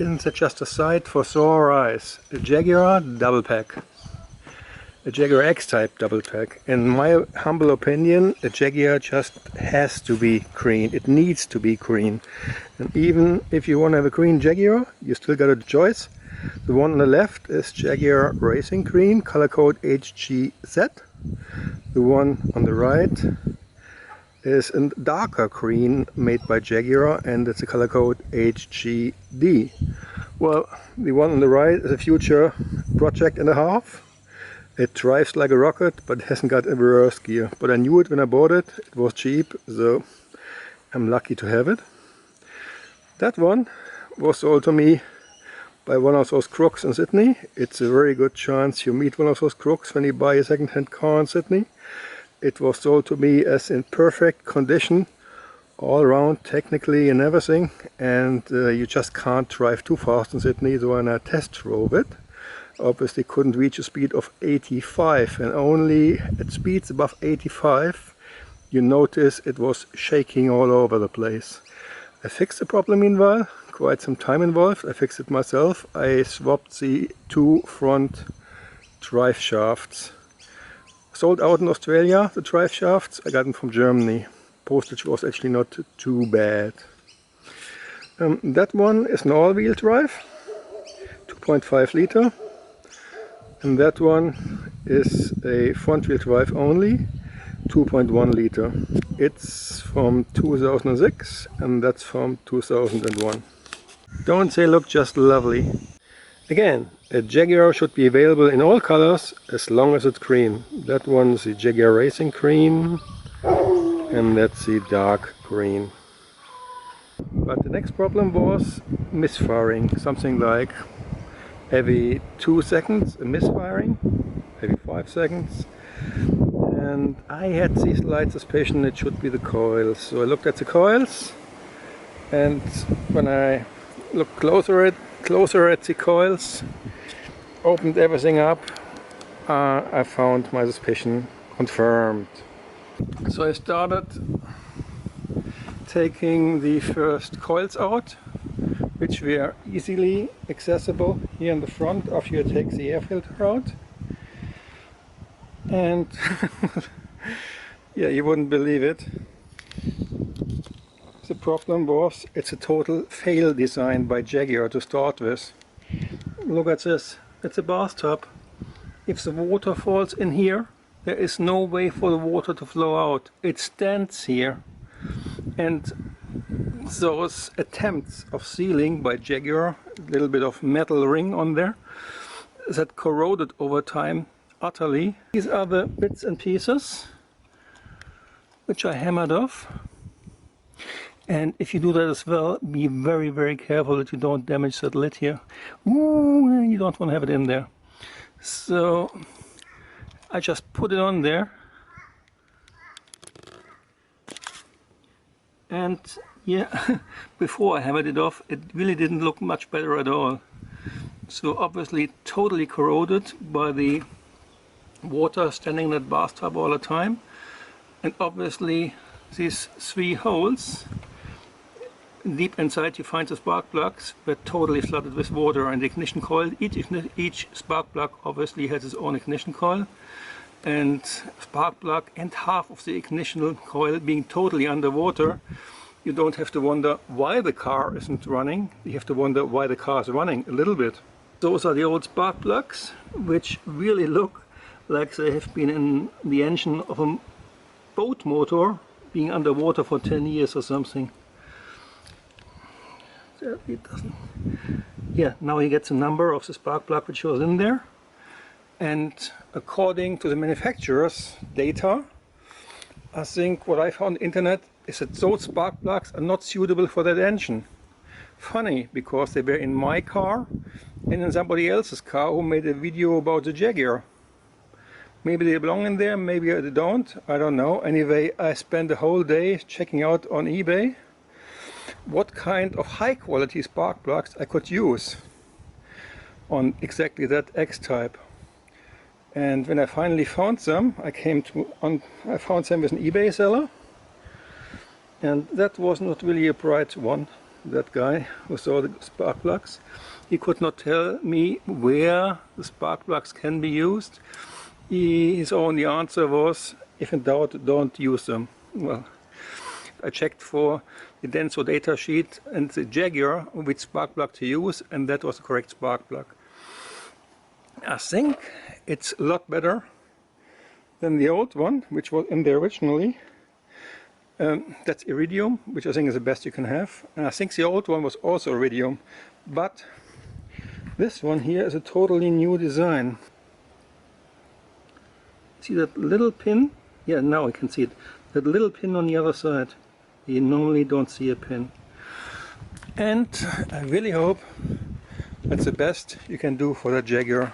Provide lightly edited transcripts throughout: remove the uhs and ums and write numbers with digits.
isn't that just a sight for sore eyes? A Jaguar double pack. A Jaguar X Type double pack. In my humble opinion, a Jaguar just has to be green. It needs to be green. And even if you want to have a green Jaguar, you still got a choice. The one on the left is Jaguar Racing Green, color code HGZ. The one on the right is a darker green made by Jaguar, and it's a color code HGD. Well, the one on the right is a future project and a half. It drives like a rocket, but it hasn't got a reverse gear. But I knew it when I bought it. It was cheap, so I'm lucky to have it. That one was sold to me by one of those crooks in Sydney. It's a very good chance you meet one of those crooks when you buy a second-hand car in Sydney. It was sold to me as in perfect condition, all around technically and everything. And you just can't drive too fast in Sydney, so when I test drove it, obviously couldn't reach a speed of 85, and only at speeds above 85 you notice it was shaking all over the place. I fixed the problem meanwhile, quite some time involved. I fixed it myself. I swapped the two front drive shafts. Sold out in Australia, the drive shafts. I got them from Germany. Postage was actually not too bad. That one is an all-wheel drive, 2.5 liter. And that one is a front-wheel drive only, 2.1 liter. It's from 2006 and that's from 2001. Don't they look just lovely? Again, a Jaguar should be available in all colors as long as it's green. That one's the Jaguar Racing Green and that's the dark green. But the next problem was misfiring, something like every 2 seconds a misfiring, every 5 seconds. And I had this slight suspicion it should be the coils. So I looked at the coils, and when I looked closer at the coils, opened everything up, I found my suspicion confirmed. So I started taking the first coils out, which were easily accessible here in the front after you take the air filter out. And yeah, you wouldn't believe it. The problem was it's a total fail design by Jaguar to start with. Look at this, it's a bathtub. If the water falls in here, there is no way for the water to flow out. It stands here. And those attempts of sealing by Jaguar, a little bit of metal ring on there, that corroded over time utterly. These are the bits and pieces which I hammered off. And if you do that as well, be very, very careful that you don't damage that lid here. Ooh, you don't want to have it in there. So I just put it on there. And yeah, before I hammered it off, it really didn't look much better at all. So obviously totally corroded by the water standing in that bathtub all the time. And obviously these 3 holes, deep inside you find the spark plugs, were totally flooded with water, and the ignition coil, each spark plug obviously has its own ignition coil. And spark plug and half of the ignition coil being totally underwater, you don't have to wonder why the car isn't running, you have to wonder why the car is running a little bit. Those are the old spark plugs, which really look like they have been in the engine of a boat motor being underwater for 10 years or something. It doesn't. Yeah, now he gets a number of the spark plug which was in there. And according to the manufacturer's data, I think what I found on the internet is that those spark plugs are not suitable for that engine. Funny, because they were in my car and in somebody else's car who made a video about the Jaguar. Maybe they belong in there, maybe they don't, I don't know. Anyway, I spent the whole day checking out on eBay what kind of high quality spark plugs I could use on exactly that X Type. And when I finally found them, I found them with an eBay seller, and that was not really a bright one. that guy who saw the spark plugs. He could not tell me where the spark plugs can be used. His only answer was, if in doubt, don't use them. Well, I checked for the Denso data sheet and the Jaguar which spark plug to use, and that was the correct spark plug. I think it's a lot better than the old one, which was in there originally. That's iridium, which I think is the best you can have. And I think the old one was also iridium, but this one here is a totally new design. See that little pin? Yeah, now I can see it. That little pin on the other side. You normally don't see a pin. And I really hope that's the best you can do for the Jaguar.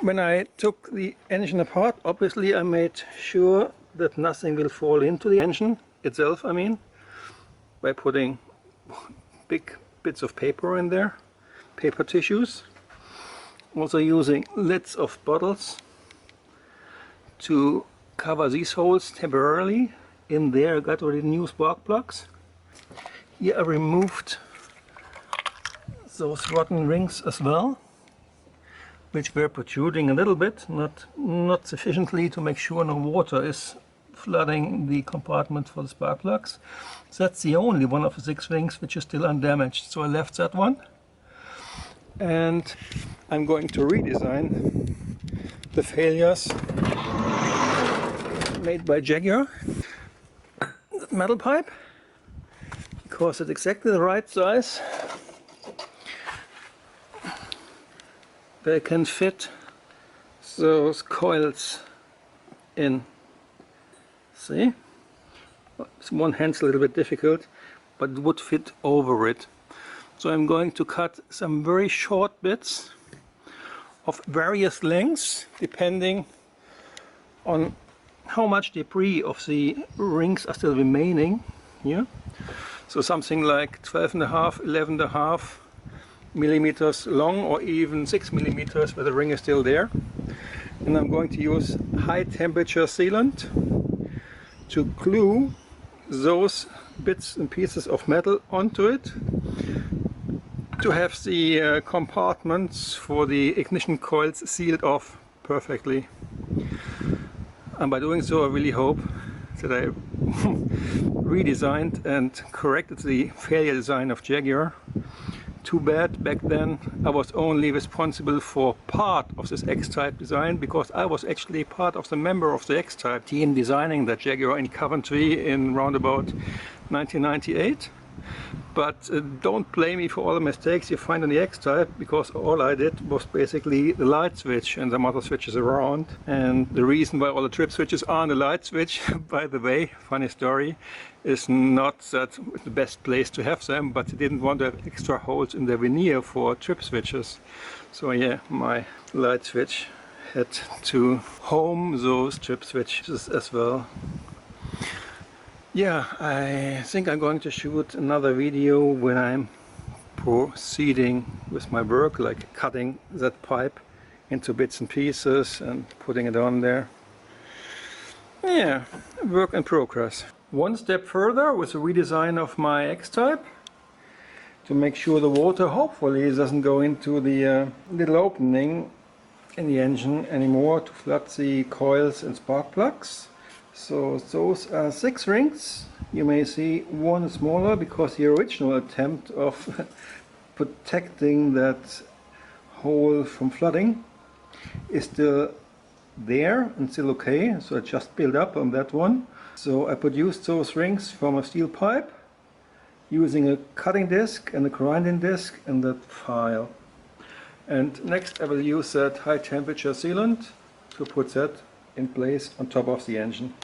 When I took the engine apart, obviously I made sure that nothing will fall into the engine itself, I mean, by putting big bits of paper in there, paper tissues. Also using lids of bottles to cover these holes temporarily. In there I got already new spark plugs. Here I removed those rotten rings as well, which were protruding a little bit, not sufficiently to make sure no water is flooding the compartment for the spark plugs. So that's the only one of the 6 rings which is still undamaged, so I left that one. And I'm going to redesign the failures made by Jaguar. That metal pipe, because it's exactly the right size. They can fit those coils in. See? One hand's a little bit difficult, but it would fit over it. So I'm going to cut some very short bits of various lengths, depending on how much debris of the rings are still remaining here. So something like 12.5, 11.5 millimeters long, or even 6 millimeters where the ring is still there. And I'm going to use high temperature sealant to glue those bits and pieces of metal onto it, to have the compartments for the ignition coils sealed off perfectly. And by doing so I really hope that I redesigned and corrected the failure design of Jaguar. Too bad back then I was only responsible for part of this X-Type design, because I was actually part of the member of the X-Type team designing that Jaguar in Coventry in roundabout 1998. But don't blame me for all the mistakes you find on the X-Type, because all I did was basically the light switch and some other switches around. And the reason why all the trip switches are on the light switch, by the way, funny story, is not that the best place to have them, but they didn't want to have extra holes in the veneer for trip switches. So yeah, my light switch had to home those trip switches as well. Yeah, I think I'm going to shoot another video when I'm proceeding with my work, like cutting that pipe into bits and pieces and putting it on there. Yeah, work in progress. One step further with the redesign of my X-Type, to make sure the water hopefully doesn't go into the little opening in the engine anymore to flood the coils and spark plugs. So those are 6 rings. You may see one smaller because the original attempt of protecting that hole from flooding is still there and still okay. So I just built up on that one. So I produced those rings from a steel pipe using a cutting disc and a grinding disc and that file. And next I will use that high temperature sealant to put that in place on top of the engine.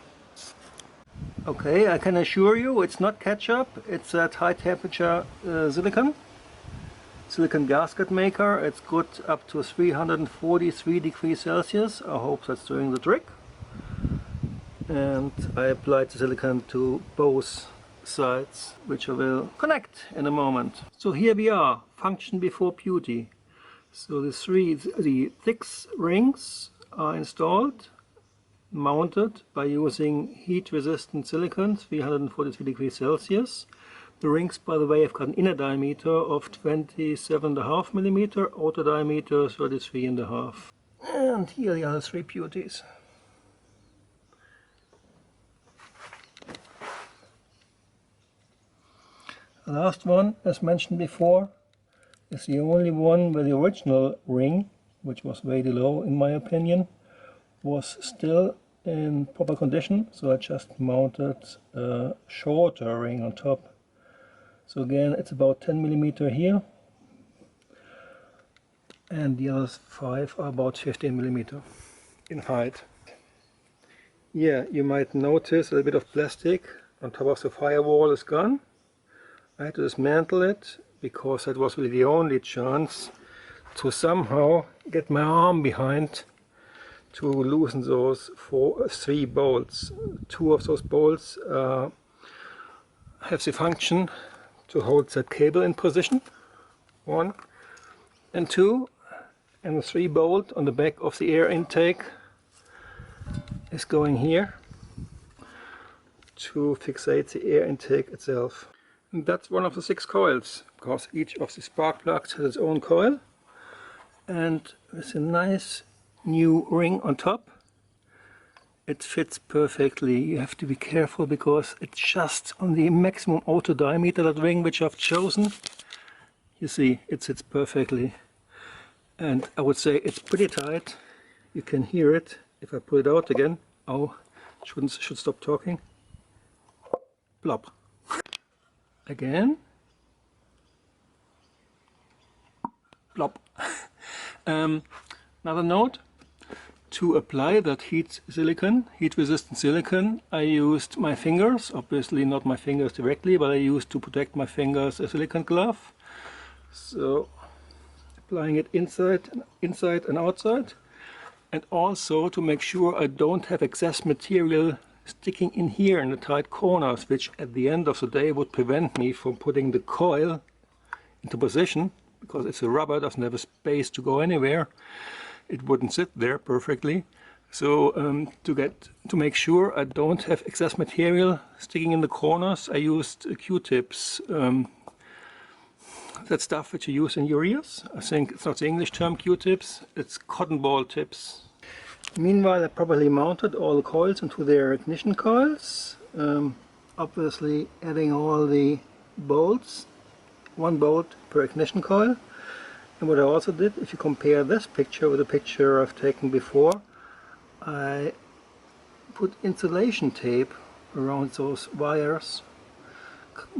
Okay, I can assure you it's not ketchup, it's that high temperature silicon gasket maker. It's good up to 343 degrees Celsius. I hope that's doing the trick. And I applied the silicon to both sides, which I will connect in a moment. So here we are, function before beauty. So the 6 rings are installed, mounted by using heat resistant silicon, 343 degrees Celsius. The rings, by the way, have got an inner diameter of 27.5 millimeter, outer diameter 33.5. And here are the other three beauties. The last one, as mentioned before, is the only one where the original ring, which was way too low in my opinion, was still in proper condition, so I just mounted a shorter ring on top. So again, it's about 10 millimeter here, and the other 5 are about 15 millimeter in height. Yeah, you might notice a little bit of plastic on top of the firewall is gone. I had to dismantle it because that was really the only chance to somehow get my arm behind to loosen those 3 bolts. 2 of those bolts have the function to hold that cable in position, 1 and 2, and the 3 bolt on the back of the air intake is going here to fixate the air intake itself. And that's one of the 6 coils, because each of the spark plugs has its own coil, and with a nice new ring on top, it fits perfectly. You have to be careful because it's just on the maximum outer diameter, that ring which I've chosen. You see, it sits perfectly, and I would say it's pretty tight. You can hear it if I pull it out again. Oh, should stop talking. Plop. Again. Plop. Another note. To apply that heat resistant silicone, I used my fingers, obviously not my fingers directly, but I used to protect my fingers a silicone glove. So applying it inside and outside, and also to make sure I don't have excess material sticking in here in the tight corners, which at the end of the day would prevent me from putting the coil into position, because it's a rubber, doesn't have a space to go anywhere. It wouldn't sit there perfectly. So to make sure I don't have excess material sticking in the corners, I used Q-tips. That stuff which you use in your ears. I think it's not the English term Q-tips, it's cotton ball tips. Meanwhile, I properly mounted all the coils into their ignition coils. Obviously adding all the bolts, 1 bolt per ignition coil. And what I also did, if you compare this picture with the picture I've taken before, I put insulation tape around those wires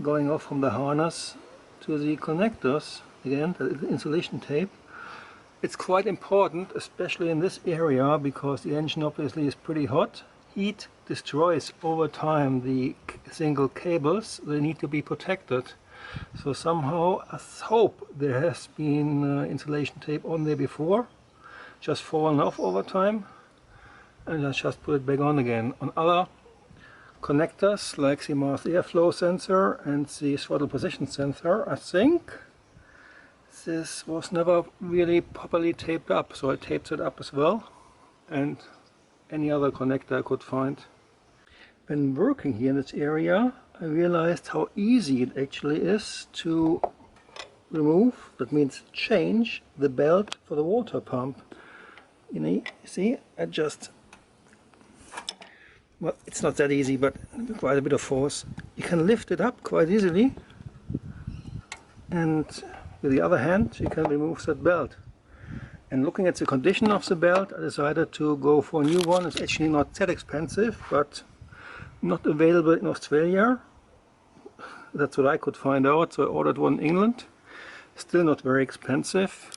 going off from the harness to the connectors. Again, the insulation tape. It's quite important, especially in this area, because the engine obviously is pretty hot. Heat destroys over time the single cables. They need to be protected. So somehow I hope there has been insulation tape on there before, just fallen off over time, and I just put it back on again. On other connectors like the mass airflow sensor and the throttle position sensor, I think this was never really properly taped up, so I taped it up as well, and any other connector I could find. When working here in this area, I realized how easy it actually is to remove, that means change, the belt for the water pump. You know, see, I just, well, it's not that easy, but quite a bit of force. You can lift it up quite easily, and with the other hand you can remove that belt. And looking at the condition of the belt, I decided to go for a new one. It's actually not that expensive, but not available in Australia. That's what I could find out, so I ordered one in England. Still not very expensive.